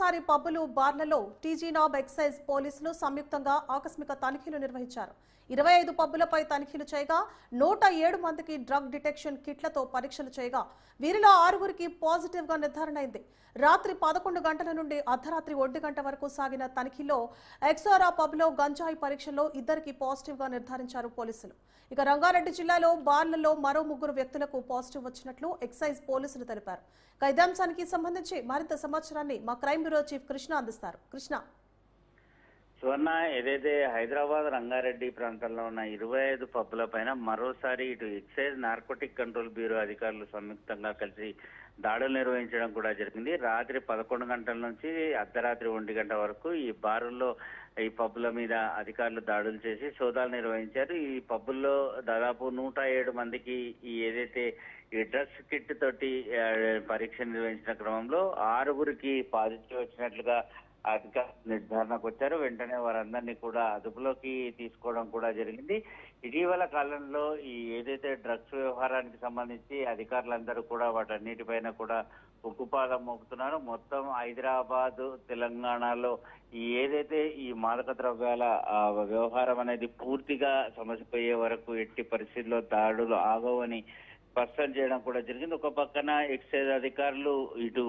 సారి పబ్బులు బార్లలో TG knob excise పోలీసులు సంయుక్తంగా ఆకస్మిక తనిఖీలు నిర్వహించారు. 25 పబ్బులపై తనిఖీలు చేయగా 107 మందికి డ్రగ్ డిటెక్షన్ కిట్లతో పరీక్షలు చేయగా వీరిలో 6గురికి పాజిటివ్ గా నిర్ధారణ అయింది. రాత్రి 11 గంటల నుండి అర్ధరాత్రి 1 గంట వరకు సాగిన తనిఖీలో ఎక్సోరా పబ్లో గంజాయి పరీక్షలో 2కి పాజిటివ్ గా నిర్ధారించారు పోలీసులు. ఇక రంగారెడ్డి జిల్లాలో బార్లలో మరో 3 వ్యక్తులకు పాజిటివ్ వచ్చినట్లు ఎక్సైజ్ పోలీసులు తెలిపారు. ఇదే అంశానికి సంబంధించి మరింత సమాచారాన్ని మా క్రైమ్ బ్యూరో చీఫ్ కృష్ణ అందిస్తారు. కృష్ణ, సువర్ణ, ఏదైతే హైదరాబాద్ రంగారెడ్డి ప్రాంతంలో ఉన్న 25 పబ్బుల పైన మరోసారి ఇటు ఎక్సైజ్ నార్కోటిక్ కంట్రోల్ బ్యూరో అధికారులు సంయుక్తంగా కలిసి దాడులు నిర్వహించడం కూడా జరిగింది. రాత్రి 11 గంటల నుంచి అర్ధరాత్రి 1 గంట వరకు ఈ బారుల్లో ఈ పబ్బుల మీద అధికారులు దాడులు చేసి సోదాలు నిర్వహించారు. ఈ పబ్బుల్లో దాదాపు 107 మందికి ఈ ఏదైతే ఈ డ్రగ్స్ కిట్ తోటి పరీక్ష నిర్వహించిన క్రమంలో 6గురికి పాజిటివ్ వచ్చినట్లుగా అధికారులు నిర్ధారణకు వచ్చారు. వెంటనే వారందరినీ కూడా అదుపులోకి తీసుకోవడం కూడా జరిగింది. ఇటీవల కాలంలో ఈ ఏదైతే డ్రగ్స్ వ్యవహారానికి సంబంధించి అధికారులందరూ కూడా వాటన్నిటిపైన కూడా ఉక్కుపాదం మోపుతున్నారు. మొత్తం హైదరాబాద్, తెలంగాణలో ఈ ఏదైతే ఈ మాదక ద్రవ్యాల వ్యవహారం అనేది పూర్తిగా సమసిపోయే వరకు ఎట్టి పరిస్థితుల్లో దాడులు ఆగవని స్పష్టం చేయడం కూడా జరిగింది. ఒక పక్కన ఎక్సైజ్ అధికారులు ఇటు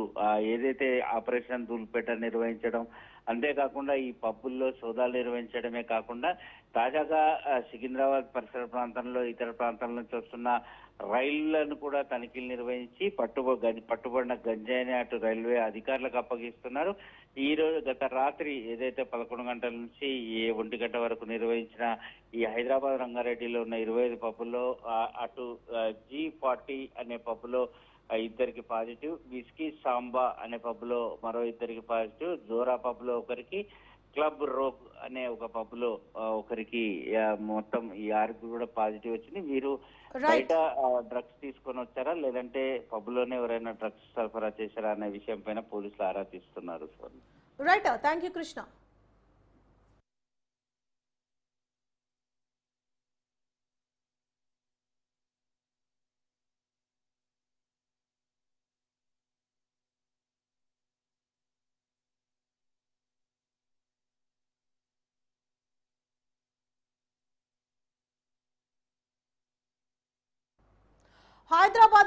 ఏదైతే ఆపరేషన్ ధూల్పేట నిర్వహించడం, అంతేకాకుండా ఈ పబ్బుల్లో సోదాలు నిర్వహించడమే కాకుండా తాజాగా సికింద్రాబాద్ పరిసర ప్రాంతంలో ఇతర ప్రాంతాల నుంచి వస్తున్న రైళ్లను కూడా తనిఖీలు నిర్వహించి పట్టుబడిన గంజాయిని అటు రైల్వే అధికారులకు అప్పగిస్తున్నారు. ఈ రోజు గత రాత్రి ఏదైతే 11 గంటల నుంచి 1 గంట వరకు నిర్వహించిన ఈ హైదరాబాద్ రంగారెడ్డిలో ఉన్న 25 పబ్బుల్లో అటు G40 అనే పబ్బులో 2కి పాజిటివ్, విస్కీ సాంబా అనే పబ్బులో మరో 2కి పాజిటివ్, జోరా పబ్లో 1కి, క్లబ్ రోగ్ అనే ఒక పబ్లో 1కి, మొత్తం ఈ 6కి కూడా పాజిటివ్ వచ్చింది. వీరు బయట డ్రగ్స్ తీసుకొని వచ్చారా లేదంటే పబ్లోనే ఎవరైనా డ్రగ్స్ సరఫరా చేశారా అనే విషయం పైన పోలీసులు ఆరా తీస్తున్నారు. Right, thank you Krishna. Hyderabad